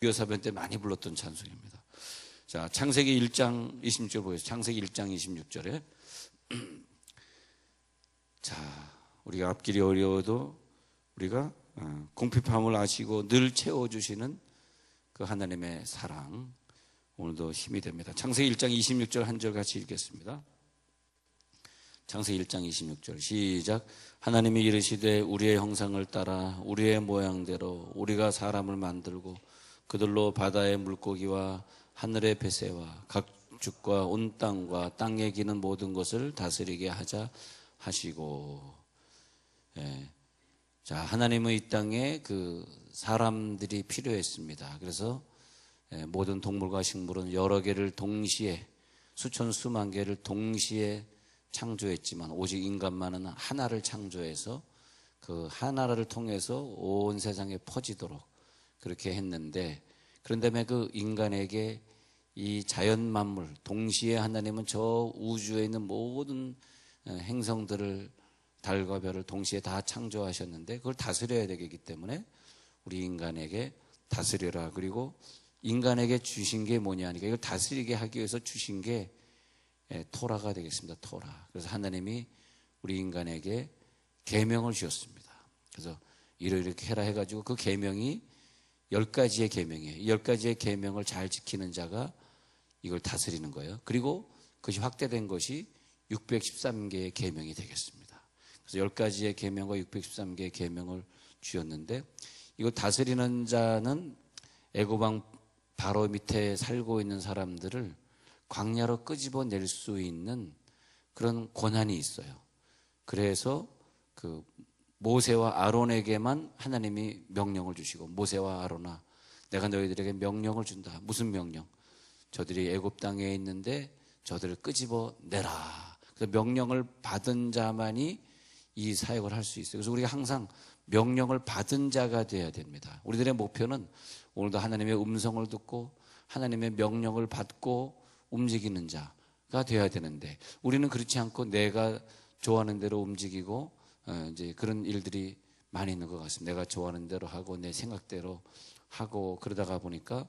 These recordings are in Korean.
유효사변 때 많이 불렀던 찬송입니다. 자, 창세기 1장 26절 보겠습니다. 창세기 1장 26절에 자, 우리가 앞길이 어려워도 우리가 궁핍함을 아시고 늘 채워주시는 그 하나님의 사랑, 오늘도 힘이 됩니다. 창세기 1장 26절 한 절 같이 읽겠습니다. 창세기 1장 26절 시작. 하나님이 이르시되 우리의 형상을 따라 우리의 모양대로 우리가 사람을 만들고 그들로 바다의 물고기와 하늘의 배새와 각 죽과 온 땅과 땅에 기는 모든 것을 다스리게 하자 하시고. 예. 자, 하나님은 이 땅에 그 사람들이 필요했습니다. 그래서 모든 동물과 식물은 여러 개를 동시에 수천 수만 개를 동시에 창조했지만 오직 인간만은 하나를 창조해서 그 하나를 통해서 온 세상에 퍼지도록 그렇게 했는데, 그런 다음에 그 인간에게 이 자연 만물 동시에 하나님은 저 우주에 있는 모든 행성들을 달과 별을 동시에 다 창조하셨는데 그걸 다스려야 되기 때문에 우리 인간에게 다스려라. 그리고 인간에게 주신 게 뭐냐니까 이걸 다스리게 하기 위해서 주신 게 토라가 되겠습니다. 토라. 그래서 하나님이 우리 인간에게 계명을 주셨습니다. 그래서 이렇게 해라 해가지고 그 계명이 10가지의 계명이에요. 10가지의 계명을 잘 지키는 자가 이걸 다스리는 거예요. 그리고 그것이 확대된 것이 613개의 계명이 되겠습니다. 그래서 10가지의 계명과 613개의 계명을 주셨는데, 이거 다스리는 자는 애고방 바로 밑에 살고 있는 사람들을 광야로 끄집어낼 수 있는 그런 권한이 있어요. 그래서 그 모세와 아론에게만 하나님이 명령을 주시고, 모세와 아론아 내가 너희들에게 명령을 준다. 무슨 명령? 저들이 애굽 땅에 있는데 저들을 끄집어내라. 그래서 명령을 받은 자만이 이 사역을 할 수 있어요. 그래서 우리가 항상 명령을 받은 자가 되어야 됩니다. 우리들의 목표는 오늘도 하나님의 음성을 듣고 하나님의 명령을 받고 움직이는 자가 되어야 되는데, 우리는 그렇지 않고 내가 좋아하는 대로 움직이고 이제 그런 일들이 많이 있는 것 같습니다. 내가 좋아하는 대로 하고 내 생각대로 하고 그러다가 보니까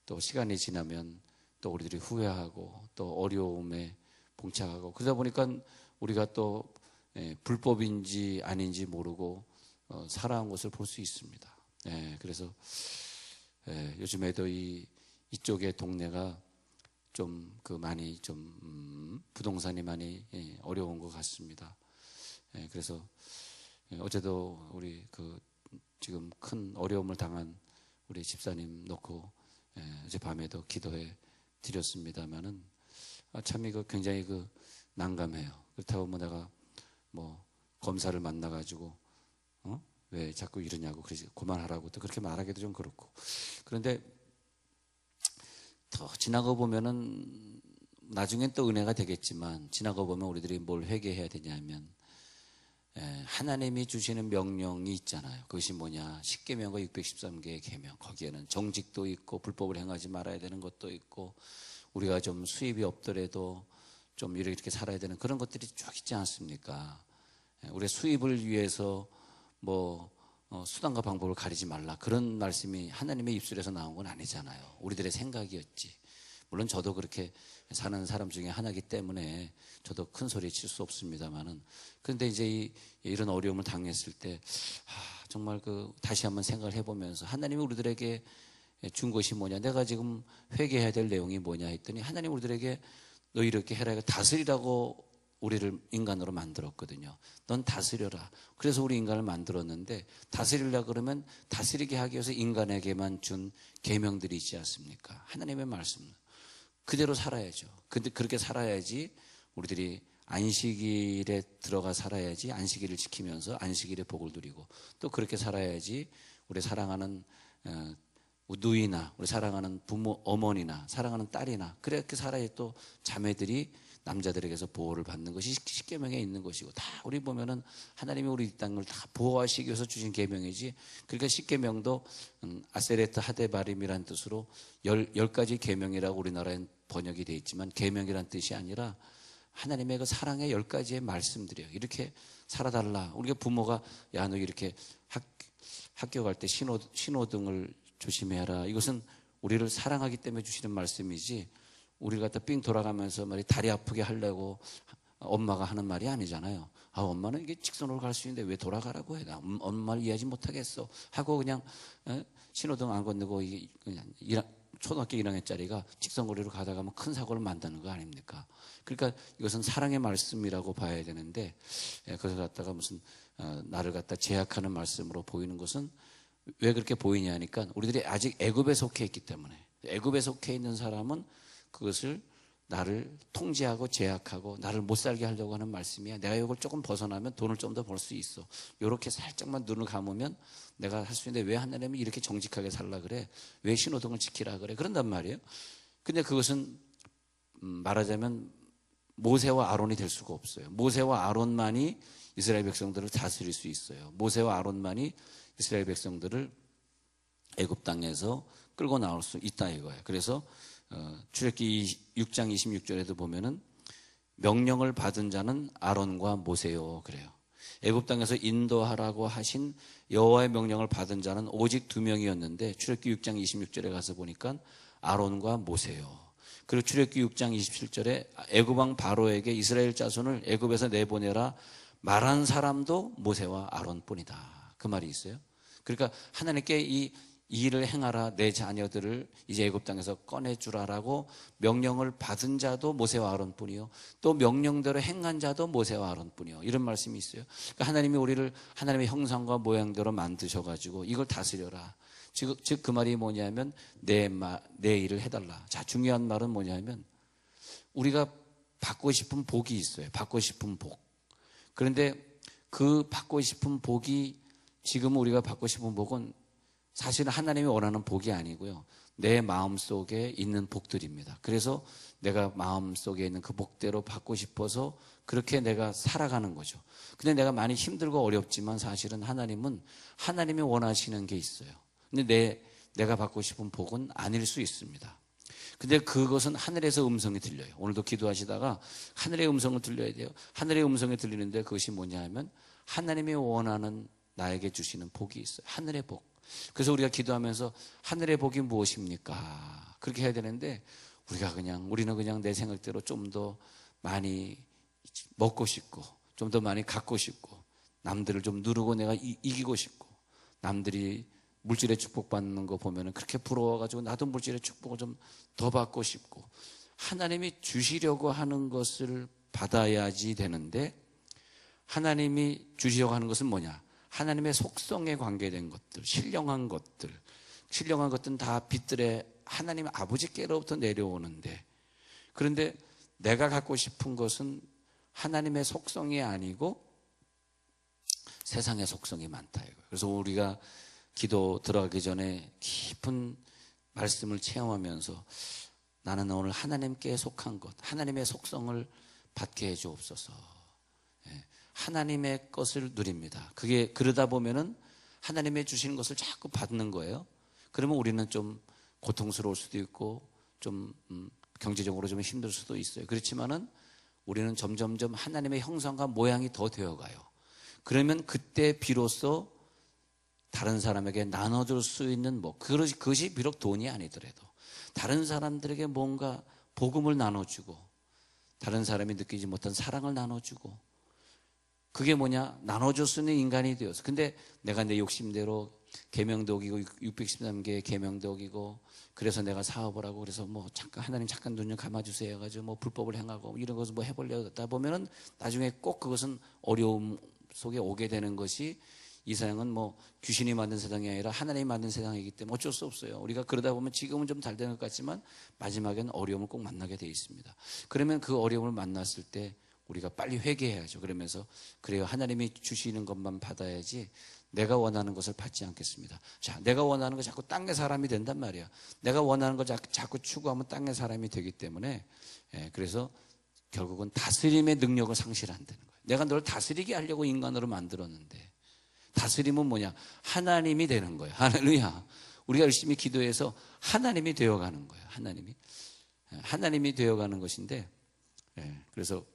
또 시간이 지나면 또 우리들이 후회하고 또 어려움에 봉착하고 그러다 보니까 우리가 또 불법인지 아닌지 모르고 살아온 것을 볼 수 있습니다. 그래서 요즘에도 이쪽의 동네가 좀 많이 좀 부동산이 많이 어려운 것 같습니다. 그래서 어제도 우리 지금 큰 어려움을 당한 우리 집사님 놓고 어젯밤에도 기도해 드렸습니다만은 참 이거 굉장히 난감해요. 그렇다고 내가 검사를 만나가지고 왜 자꾸 이러냐고 그러지 그만하라고 또 그렇게 말하기도 좀 그렇고, 그런데 더 지나고 보면은 나중엔 또 은혜가 되겠지만 지나고 보면 우리들이 뭘 회개해야 되냐면 하나님이 주시는 명령이 있잖아요. 그것이 뭐냐? 10계명과 613개의 계명. 거기에는 정직도 있고 불법을 행하지 말아야 되는 것도 있고 우리가 좀 수입이 없더라도 좀 이렇게 살아야 되는 그런 것들이 쭉 있지 않습니까? 우리의 수입을 위해서 수단과 방법을 가리지 말라, 그런 말씀이 하나님의 입술에서 나온 건 아니잖아요. 우리들의 생각이었지. 물론 저도 그렇게 사는 사람 중에 하나이기 때문에 저도 큰 소리 칠 수 없습니다만은, 그런데 이제 이런 어려움을 당했을 때 정말 다시 한번 생각을 해보면서 하나님이 우리들에게 준 것이 뭐냐, 내가 지금 회개해야 될 내용이 뭐냐 했더니 하나님 우리들에게 너 이렇게 해라, 다스리라고 우리를 인간으로 만들었거든요. 넌 다스려라. 그래서 우리 인간을 만들었는데 다스리려고 그러면 다스리게 하기 위해서 인간에게만 준 계명들이 있지 않습니까? 하나님의 말씀 그대로 살아야죠. 근데 그렇게 살아야지 우리들이 안식일에 들어가 살아야지 안식일을 지키면서 안식일의 복을 누리고, 또 그렇게 살아야지 우리 사랑하는 누이나 우리 사랑하는 부모 어머니나 사랑하는 딸이나 그렇게 살아야 또 자매들이 남자들에게서 보호를 받는 것이 십계명에 있는 것이고, 다 우리 보면은 하나님이 우리 이 땅을 다 보호하시기 위해서 주신 계명이지. 그러니까 십계명도 아세레트 하데바림이라는 뜻으로 10가지 계명이라고 우리나라엔 번역이 되어 있지만 계명이라는 뜻이 아니라 하나님의 그 사랑의 10가지의 말씀들이에요. 이렇게 살아달라. 우리가 부모가 야 너 이렇게 학교 갈 때 신호등을 조심해라. 이것은 우리를 사랑하기 때문에 주시는 말씀이지 우리를 갖다 삥 돌아가면서 말이 다리 아프게 하려고 엄마가 하는 말이 아니잖아요. 아, 엄마는 이게 직선으로 갈 수 있는데 왜 돌아가라고 해? 나 엄마를 이해하지 못하겠어 하고 그냥 신호등 안 건너고 이게 그냥 초등학교 1학년짜리가 직선거리로 가다가 하면 큰 사고를 만드는 거 아닙니까? 그러니까 이것은 사랑의 말씀이라고 봐야 되는데 그것을 갖다가 무슨 나를 갖다 제약하는 말씀으로 보이는 것은 왜 그렇게 보이냐 하니까 우리들이 아직 애굽에 속해 있기 때문에 애굽에 속해 있는 사람은 그것을 나를 통제하고 제약하고 나를 못 살게 하려고 하는 말씀이야. 내가 이걸 조금 벗어나면 돈을 좀 더 벌 수 있어. 이렇게 살짝만 눈을 감으면 내가 할 수 있는데 왜 하나님이 이렇게 정직하게 살라 그래? 왜 신호등을 지키라 그래? 그런단 말이에요. 근데 그것은 말하자면 모세와 아론이 될 수가 없어요. 모세와 아론만이 이스라엘 백성들을 다스릴 수 있어요. 모세와 아론만이 이스라엘 백성들을 애굽 땅에서 끌고 나올 수 있다 이거예요. 그래서 출애굽기 6장 26절에도 보면은 명령을 받은 자는 아론과 모세요 그래요. 애굽 땅에서 인도하라고 하신 여호와의 명령을 받은 자는 오직 2명이었는데 출애굽기 6장 26절에 가서 보니까 아론과 모세요. 그리고 출애굽기 6장 27절에 애굽 왕 바로에게 이스라엘 자손을 애굽에서 내보내라 말한 사람도 모세와 아론뿐이다. 그 말이 있어요. 그러니까 하나님께 이 일을 행하라 내 자녀들을 이제 애굽 땅에서 꺼내주라라고 명령을 받은 자도 모세와 아론뿐이요 또 명령대로 행한 자도 모세와 아론뿐이요 이런 말씀이 있어요. 그러니까 하나님이 우리를 하나님의 형상과 모양대로 만드셔가지고 이걸 다스려라. 즉 그 말이 뭐냐면 내 일을 해달라. 자, 중요한 말은 뭐냐면 우리가 받고 싶은 복이 있어요. 받고 싶은 복. 그런데 그 받고 싶은 복이 지금 우리가 받고 싶은 복은 사실은 하나님이 원하는 복이 아니고요. 내 마음속에 있는 복들입니다. 그래서 내가 마음속에 있는 그 복대로 받고 싶어서 그렇게 내가 살아가는 거죠. 근데 내가 많이 힘들고 어렵지만 사실은 하나님은 하나님이 원하시는 게 있어요. 근데 내가 받고 싶은 복은 아닐 수 있습니다. 근데 그것은 하늘에서 음성이 들려요. 오늘도 기도하시다가 하늘의 음성을 들려야 돼요. 하늘의 음성이 들리는데 그것이 뭐냐 하면 하나님이 원하는 나에게 주시는 복이 있어요. 하늘의 복. 그래서 우리가 기도하면서 하늘의 복이 무엇입니까? 그렇게 해야 되는데 우리는 그냥 내 생각대로 좀 더 많이 먹고 싶고 좀 더 많이 갖고 싶고 남들을 좀 누르고 내가 이기고 싶고 남들이 물질의 축복받는 거 보면은 그렇게 부러워가지고 나도 물질의 축복을 좀 더 받고 싶고 하나님이 주시려고 하는 것을 받아야지 되는데 하나님이 주시려고 하는 것은 뭐냐? 하나님의 속성에 관계된 것들, 신령한 것들은 다 빛들의 하나님 아버지께로부터 내려오는데 그런데 내가 갖고 싶은 것은 하나님의 속성이 아니고 세상의 속성이 많다 이거예요. 그래서 우리가 기도 들어가기 전에 깊은 말씀을 체험하면서 나는 오늘 하나님께 속한 것, 하나님의 속성을 받게 해 주옵소서. 하나님의 것을 누립니다. 그게 그러다 보면은 하나님의 주시는 것을 자꾸 받는 거예요. 그러면 우리는 좀 고통스러울 수도 있고 좀 경제적으로 좀 힘들 수도 있어요. 그렇지만은 우리는 점점점 하나님의 형상과 모양이 더 되어가요. 그러면 그때 비로소 다른 사람에게 나눠줄 수 있는 그것이 비록 돈이 아니더라도 다른 사람들에게 뭔가 복음을 나눠주고 다른 사람이 느끼지 못한 사랑을 나눠주고 그게 뭐냐? 나눠줄 수 있는 인간이 되어서. 근데 내가 내 욕심대로 계명도 어기고 613개의 계명도 어기고 그래서 내가 사업을 하고 그래서 하나님 잠깐 눈 좀 감아주세요 해가지고 불법을 행하고 이런 것을 해보려고 하다 보면은 나중에 꼭 그것은 어려움 속에 오게 되는 것이 이 세상은 귀신이 만든 세상이 아니라 하나님이 만든 세상이기 때문에 어쩔 수 없어요. 우리가 그러다 보면 지금은 좀 잘 되는 것 같지만 마지막엔 어려움을 꼭 만나게 돼 있습니다. 그러면 그 어려움을 만났을 때 우리가 빨리 회개해야죠. 그러면서 그래요. 하나님이 주시는 것만 받아야지 내가 원하는 것을 받지 않겠습니다. 자, 내가 원하는 거 자꾸 땅의 사람이 된단 말이야. 내가 원하는 거 자꾸 추구하면 땅의 사람이 되기 때문에 그래서 결국은 다스림의 능력을 상실한다는 거예요. 내가 널 다스리게 하려고 인간으로 만들었는데 다스림은 뭐냐? 하나님이 되는 거예요. 할렐루야. 우리가 열심히 기도해서 하나님이 되어가는 거예요. 하나님이 되어가는 것인데 그래서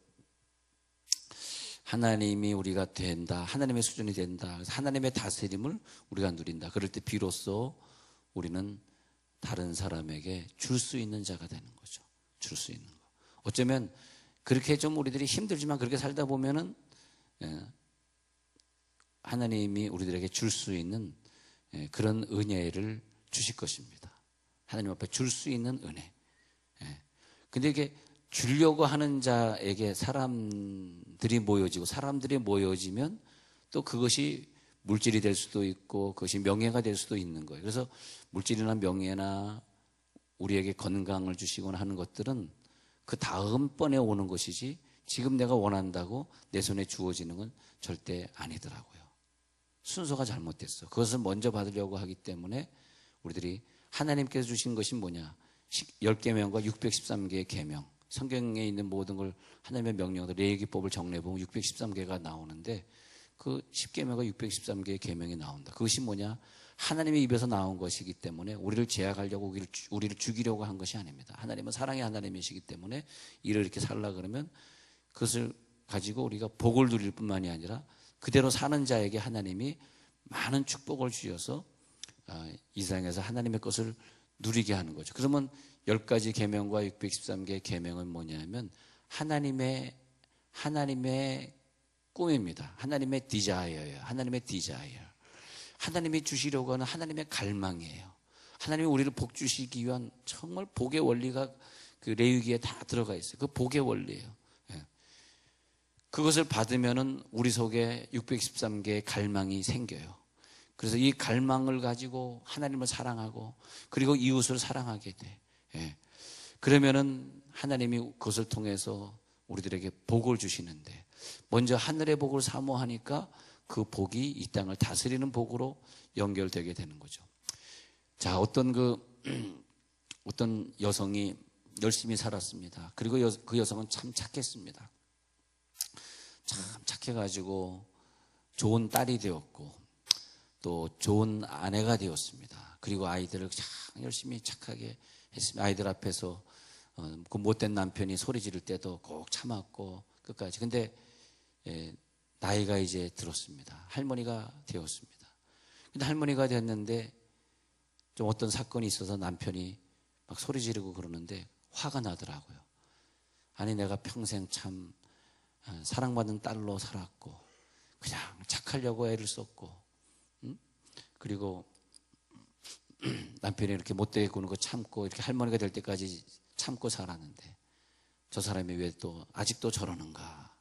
하나님이 우리가 된다. 하나님의 수준이 된다. 그래서 하나님의 다스림을 우리가 누린다. 그럴 때 비로소 우리는 다른 사람에게 줄 수 있는 자가 되는 거죠. 줄 수 있는 거. 어쩌면 그렇게 좀 우리들이 힘들지만 그렇게 살다 보면은 하나님이 우리들에게 줄 수 있는 그런 은혜를 주실 것입니다. 하나님 앞에 줄 수 있는 은혜. 근데 이게 주려고 하는 자에게 사람들이 모여지면 또 그것이 물질이 될 수도 있고 그것이 명예가 될 수도 있는 거예요. 그래서 물질이나 명예나 우리에게 건강을 주시거나 하는 것들은 그 다음번에 오는 것이지 지금 내가 원한다고 내 손에 주어지는 건 절대 아니더라고요. 순서가 잘못됐어. 그것을 먼저 받으려고 하기 때문에 우리들이 하나님께서 주신 것이 뭐냐? 10계명과 613개의 계명. 성경에 있는 모든 걸 하나님의 명령들, 레위기법을 정리해보면 613개가 나오는데 그 10계명과 613개의 계명이 나온다. 그것이 뭐냐? 하나님의 입에서 나온 것이기 때문에 우리를 제약하려고 우리를 죽이려고 한 것이 아닙니다. 하나님은 사랑의 하나님이시기 때문에 이를 이렇게 살라 그러면 그것을 가지고 우리가 복을 누릴 뿐만이 아니라 그대로 사는 자에게 하나님이 많은 축복을 주셔서 이 세상에서 하나님의 것을 누리게 하는 거죠. 그러면 10가지 계명과 613개의 계명은 뭐냐면 하나님의 꿈입니다. 하나님의 디자이어예요. 하나님의 디자이어. 하나님이 주시려고 하는 하나님의 갈망이에요. 하나님이 우리를 복 주시기 위한 정말 복의 원리가 그 레위기에 다 들어가 있어요. 그 복의 원리예요. 그것을 받으면은 우리 속에 613개의 갈망이 생겨요. 그래서 이 갈망을 가지고 하나님을 사랑하고 그리고 이웃을 사랑하게 돼. 그러면은 하나님이 그것을 통해서 우리들에게 복을 주시는데 먼저 하늘의 복을 사모하니까 그 복이 이 땅을 다스리는 복으로 연결되게 되는 거죠. 자, 어떤 여성이 열심히 살았습니다. 그리고 그 여성은 참 착했습니다. 참 착해가지고 좋은 딸이 되었고 또 좋은 아내가 되었습니다. 그리고 아이들을 참 열심히 착하게 했습니다. 아이들 앞에서 그 못된 남편이 소리 지를 때도 꼭 참았고 끝까지. 근데 나이가 이제 들었습니다. 할머니가 되었습니다. 근데 할머니가 됐는데 좀 어떤 사건이 있어서 남편이 막 소리 지르고 그러는데 화가 나더라고요. 아니 내가 평생 참 사랑받는 딸로 살았고 그냥 착하려고 애를 썼고 그리고 남편이 이렇게 못되게 구는 거 참고 이렇게 할머니가 될 때까지 참고 살았는데 저 사람이 왜 또 아직도 저러는가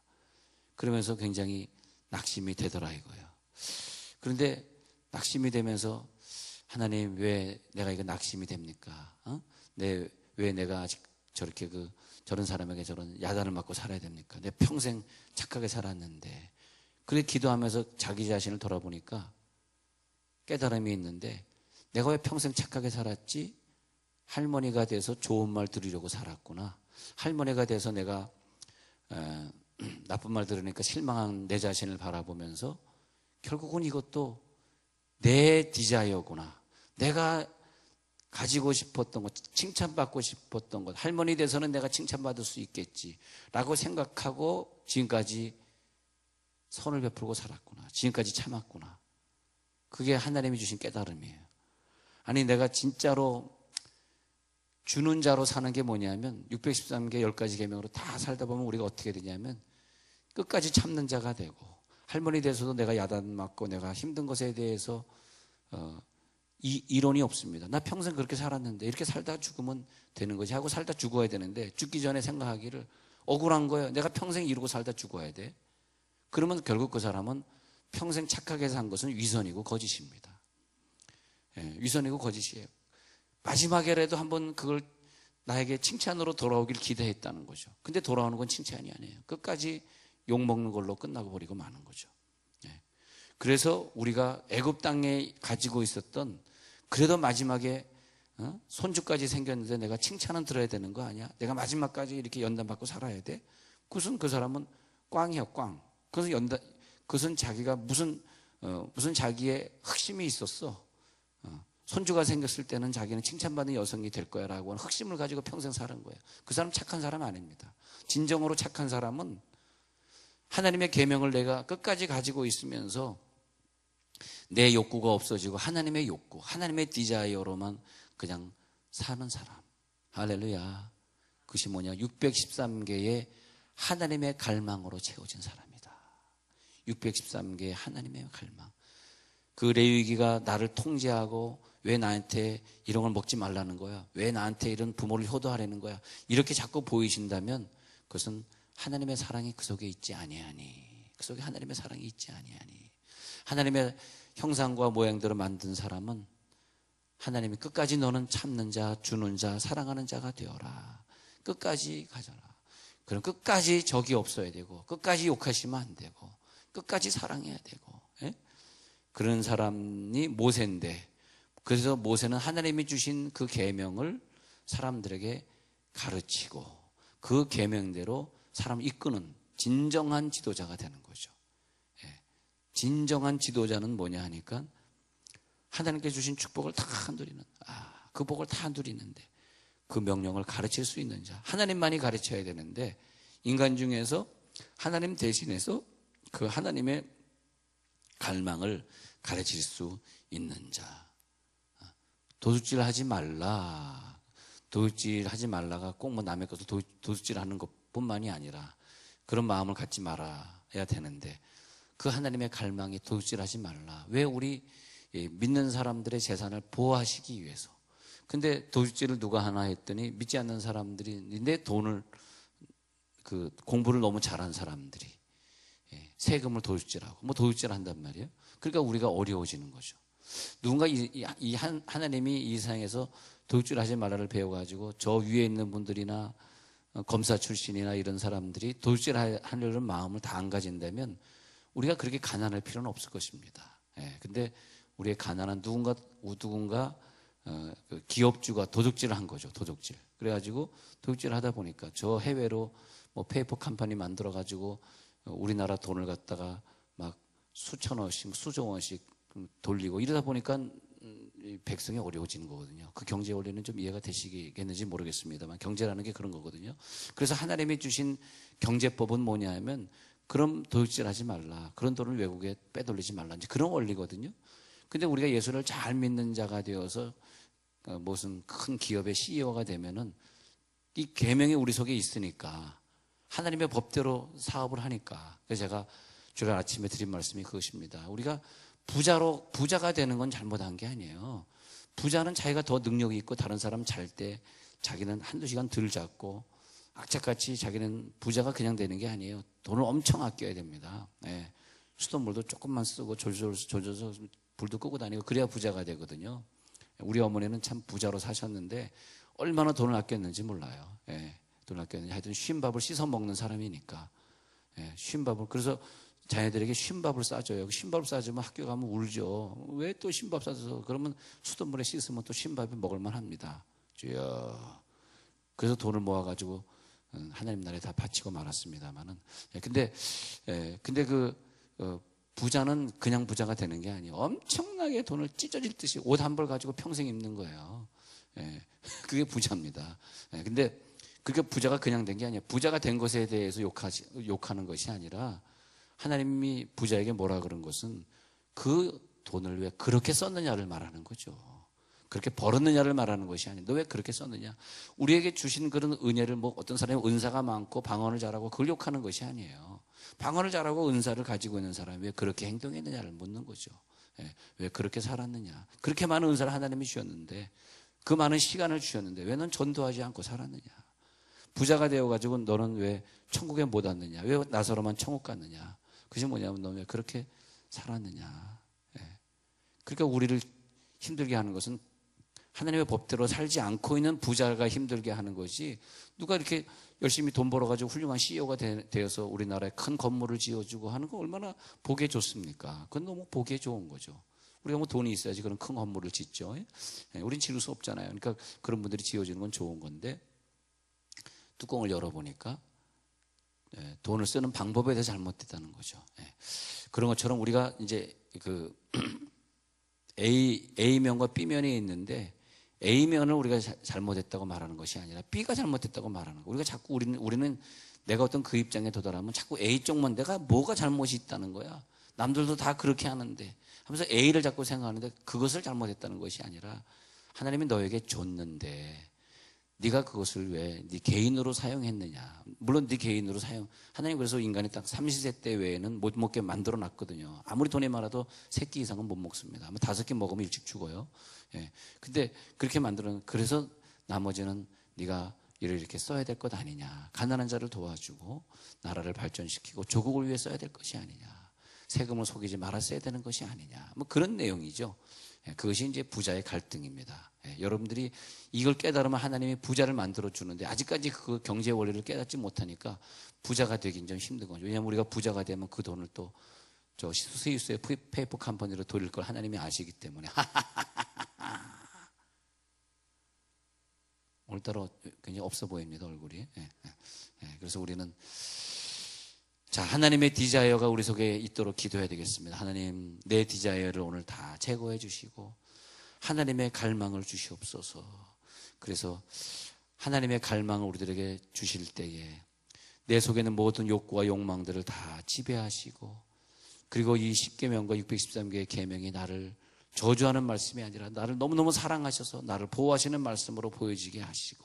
그러면서 굉장히 낙심이 되더라 이거예요. 그런데 낙심이 되면서 하나님 왜 내가 이거 낙심이 됩니까? 왜 내가 아직 저렇게 저런 사람에게 저런 야단을 맞고 살아야 됩니까? 내 평생 착하게 살았는데. 그래 기도하면서 자기 자신을 돌아보니까 깨달음이 있는데 내가 왜 평생 착하게 살았지? 할머니가 돼서 좋은 말 들으려고 살았구나. 할머니가 돼서 내가 나쁜 말 들으니까 실망한 내 자신을 바라보면서 결국은 이것도 내 디자이어구나. 내가 가지고 싶었던 것, 칭찬받고 싶었던 것, 할머니 돼서는 내가 칭찬받을 수 있겠지 라고 생각하고 지금까지 선을 베풀고 살았구나. 지금까지 참았구나. 그게 하나님이 주신 깨달음이에요. 아니 내가 진짜로 주는 자로 사는 게 뭐냐면 613개 10가지 계명으로 다 살다 보면 우리가 어떻게 되냐면 끝까지 참는 자가 되고 할머니 돼서도 내가 야단 맞고 내가 힘든 것에 대해서 이론이 없습니다. 나 평생 그렇게 살았는데 이렇게 살다 죽으면 되는 거지 하고 살다 죽어야 되는데 죽기 전에 생각하기를 억울한 거예요. 내가 평생 이루고 살다 죽어야 돼. 그러면 결국 그 사람은 평생 착하게 산 것은 위선이고 거짓입니다. 위선이고 거짓이에요. 마지막에라도 한번 그걸 나에게 칭찬으로 돌아오길 기대했다는 거죠. 근데 돌아오는 건 칭찬이 아니에요. 끝까지 욕먹는 걸로 끝나고 버리고 마는 거죠. 그래서 우리가 애굽 땅에 가지고 있었던 그래도 마지막에 손주까지 생겼는데 내가 칭찬은 들어야 되는 거 아니야? 내가 마지막까지 이렇게 연단받고 살아야 돼? 그것은 그 사람은 꽝이야, 꽝. 그것은 자기가 무슨 자기의 흑심이 있었어. 손주가 생겼을 때는 자기는 칭찬받는 여성이 될 거야 라고 하는 흑심을 가지고 평생 사는 거예요. 그 사람 착한 사람 아닙니다. 진정으로 착한 사람은 하나님의 계명을 내가 끝까지 가지고 있으면서 내 욕구가 없어지고 하나님의 욕구, 하나님의 디자이어로만 그냥 사는 사람. 할렐루야. 그것이 뭐냐? 613개의 하나님의 갈망으로 채워진 사람이다. 613개의 하나님의 갈망. 그 레위기가 나를 통제하고 왜 나한테 이런 걸 먹지 말라는 거야? 왜 나한테 이런 부모를 효도하라는 거야? 이렇게 자꾸 보이신다면 그것은 하나님의 사랑이 그 속에 있지 아니하니. 그 속에 하나님의 사랑이 있지 아니하니. 하나님의 형상과 모양대로 만든 사람은 하나님이 끝까지 너는 참는 자, 주는 자, 사랑하는 자가 되어라. 끝까지 가져라. 그럼 끝까지 적이 없어야 되고, 끝까지 욕하시면 안 되고, 끝까지 사랑해야 되고. 예? 그런 사람이 모세인데, 그래서 모세는 하나님이 주신 그 계명을 사람들에게 가르치고 그 계명대로 사람을 이끄는 진정한 지도자가 되는 거죠. 예. 진정한 지도자는 뭐냐 하니까 하나님께 주신 축복을 다 누리는, 그 복을 다 누리는데 그 명령을 가르칠 수 있는 자. 하나님만이 가르쳐야 되는데 인간 중에서 하나님 대신해서 그 하나님의 갈망을 가르칠 수 있는 자. 도둑질 하지 말라. 도둑질 하지 말라가 꼭 뭐 남의 것을 도둑질 하는 것 뿐만이 아니라 그런 마음을 갖지 말아야 되는데 그 하나님의 갈망이 도둑질 하지 말라. 왜 우리 믿는 사람들의 재산을 보호하시기 위해서. 근데 도둑질을 누가 하나 했더니 믿지 않는 사람들이 내 돈을 그 공부를 너무 잘한 사람들이 세금을 도둑질하고 뭐 도둑질 한단 말이에요. 그러니까 우리가 어려워지는 거죠. 누군가 하나님이 이 세상에서 도둑질 하지 말라를 배워가지고 저 위에 있는 분들이나 검사 출신이나 이런 사람들이 도둑질 하려는 마음을 다 안 가진다면 우리가 그렇게 가난할 필요는 없을 것입니다. 근데 우리의 가난한 누군가 그 기업주가 도둑질을 한 거죠. 도둑질. 그래가지고 도둑질을 하다 보니까 저 해외로 뭐 페이퍼 컴퍼니 만들어가지고 우리나라 돈을 갖다가 막 수천 원씩, 수조 원씩 돌리고 이러다 보니까 백성이 어려워지는 거거든요. 그 경제 원리는 좀 이해가 되시겠는지 모르겠습니다만 경제라는 게 그런 거거든요. 그래서 하나님이 주신 경제법은 뭐냐 하면 그럼 도둑질하지 말라. 그런 돈을 외국에 빼돌리지 말라. 이제 그런 원리거든요. 근데 우리가 예수를 잘 믿는 자가 되어서 무슨 큰 기업의 CEO가 되면은 이 계명이 우리 속에 있으니까 하나님의 법대로 사업을 하니까. 그래서 제가 주일 아침에 드린 말씀이 그것입니다. 우리가 부자가 되는 건 잘못한 게 아니에요. 부자는 자기가 더 능력이 있고 다른 사람 잘 때 자기는 한두 시간 덜 잤고 악착같이 자기는 부자가 그냥 되는 게 아니에요. 돈을 엄청 아껴야 됩니다. 수돗물도 조금만 쓰고 졸져서 불도 끄고 다니고 그래야 부자가 되거든요. 우리 어머니는 참 부자로 사셨는데 얼마나 돈을 아꼈는지 몰라요. 돈을 아꼈는지 하여튼 쉰밥을 씻어 먹는 사람이니까. 쉰밥을 그래서 자녀들에게 쉰밥을 싸줘요. 쉰밥을 싸주면 학교 가면 울죠. 왜 또 쉰밥 싸줘서 그러면 수돗물에 씻으면 또 쉰밥이 먹을만 합니다. 주여. 그래서 돈을 모아가지고 하나님 나라에 다 바치고 말았습니다만은. 근데 부자는 그냥 부자가 되는 게 아니에요. 엄청나게 돈을 찢어질 듯이 옷 한 벌 가지고 평생 입는 거예요. 그게 부자입니다. 근데 그게 부자가 그냥 된 게 아니에요. 부자가 된 것에 대해서 욕하는 것이 아니라 하나님이 부자에게 뭐라 그런 것은 그 돈을 왜 그렇게 썼느냐를 말하는 거죠. 그렇게 벌었느냐를 말하는 것이 아니에요. 너 왜 그렇게 썼느냐. 우리에게 주신 그런 은혜를 뭐 어떤 사람이 은사가 많고 방언을 잘하고 그걸 욕하는 것이 아니에요. 방언을 잘하고 은사를 가지고 있는 사람이 왜 그렇게 행동했느냐를 묻는 거죠. 왜 그렇게 살았느냐. 그렇게 많은 은사를 하나님이 주셨는데 그 많은 시간을 주셨는데 왜 넌 전도하지 않고 살았느냐. 부자가 되어가지고 너는 왜 천국에 못 왔느냐. 왜 나사로만 천국 갔느냐. 그것이 뭐냐면 너 왜 그렇게 살았느냐. 그러니까 우리를 힘들게 하는 것은 하나님의 법대로 살지 않고 있는 부자가 힘들게 하는 것이 누가 이렇게 열심히 돈 벌어가지고 훌륭한 CEO가 되어서 우리나라에 큰 건물을 지어주고 하는 거 얼마나 보기에 좋습니까? 그건 너무 보기에 좋은 거죠. 우리가 뭐 돈이 있어야지 그런 큰 건물을 짓죠. 우린 지을 수 없잖아요. 그러니까 그런 분들이 지어주는 건 좋은 건데 뚜껑을 열어보니까 돈을 쓰는 방법에 대해서 잘못됐다는 거죠. 그런 것처럼 우리가 이제 그 A면과 B면이 있는데 A면을 우리가 잘못했다고 말하는 것이 아니라 B가 잘못했다고 말하는 거예요. 우리가 자꾸 우리는 내가 어떤 그 입장에 도달하면 자꾸 A 쪽만 내가 뭐가 잘못이 있다는 거야. 남들도 다 그렇게 하는데 하면서 A를 자꾸 생각하는데 그것을 잘못했다는 것이 아니라 하나님이 너에게 줬는데 네가 그것을 왜 네 개인으로 사용했느냐. 물론 네 개인으로 하나님 그래서 인간이 딱 30세 외에는 못 먹게 만들어 놨거든요. 아무리 돈이 많아도 3끼 이상은 못 먹습니다. 5끼 먹으면 일찍 죽어요. 예. 근데 그렇게 그래서 나머지는 네가 일을 이렇게 써야 될 것 아니냐. 가난한 자를 도와주고 나라를 발전시키고 조국을 위해 써야 될 것이 아니냐. 세금을 속이지 말았어야 되는 것이 아니냐. 그런 내용이죠. 예. 그것이 이제 부자의 갈등입니다. 예. 여러분들이 이걸 깨달으면 하나님이 부자를 만들어 주는데 아직까지 그 경제 원리를 깨닫지 못하니까 부자가 되긴 좀 힘든 거죠. 왜냐하면 우리가 부자가 되면 그 돈을 또 저 스위스의 페이퍼 컴퍼니로 돌릴 걸 하나님이 아시기 때문에 오늘따라 굉장히 없어 보입니다, 얼굴이. 예, 예, 예. 그래서 우리는 자, 하나님의 디자이어가 우리 속에 있도록 기도해야 되겠습니다. 하나님, 내 디자이어를 오늘 다 제거해 주시고 하나님의 갈망을 주시옵소서. 그래서 하나님의 갈망을 우리들에게 주실 때에 내 속에는 모든 욕구와 욕망들을 다 지배하시고 그리고 이 10계명과 613개의 계명이 나를 저주하는 말씀이 아니라 나를 너무너무 사랑하셔서 나를 보호하시는 말씀으로 보여지게 하시고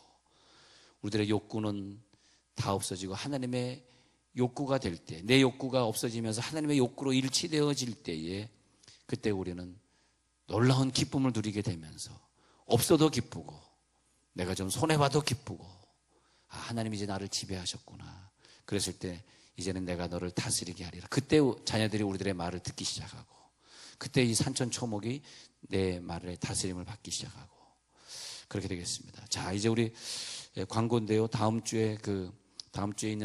우리들의 욕구는 다 없어지고 하나님의 욕구가 될 때, 내 욕구가 없어지면서 하나님의 욕구로 일치되어질 때에 그때 우리는 놀라운 기쁨을 누리게 되면서 없어도 기쁘고 내가 좀 손해봐도 기쁘고 아, 하나님이 이제 나를 지배하셨구나. 그랬을 때 이제는 내가 너를 다스리게 하리라. 그때 자녀들이 우리들의 말을 듣기 시작하고 그때 이 산천초목이 내 말의 다스림을 받기 시작하고 그렇게 되겠습니다. 자, 이제 우리 광고인데요. 다음 주에 있는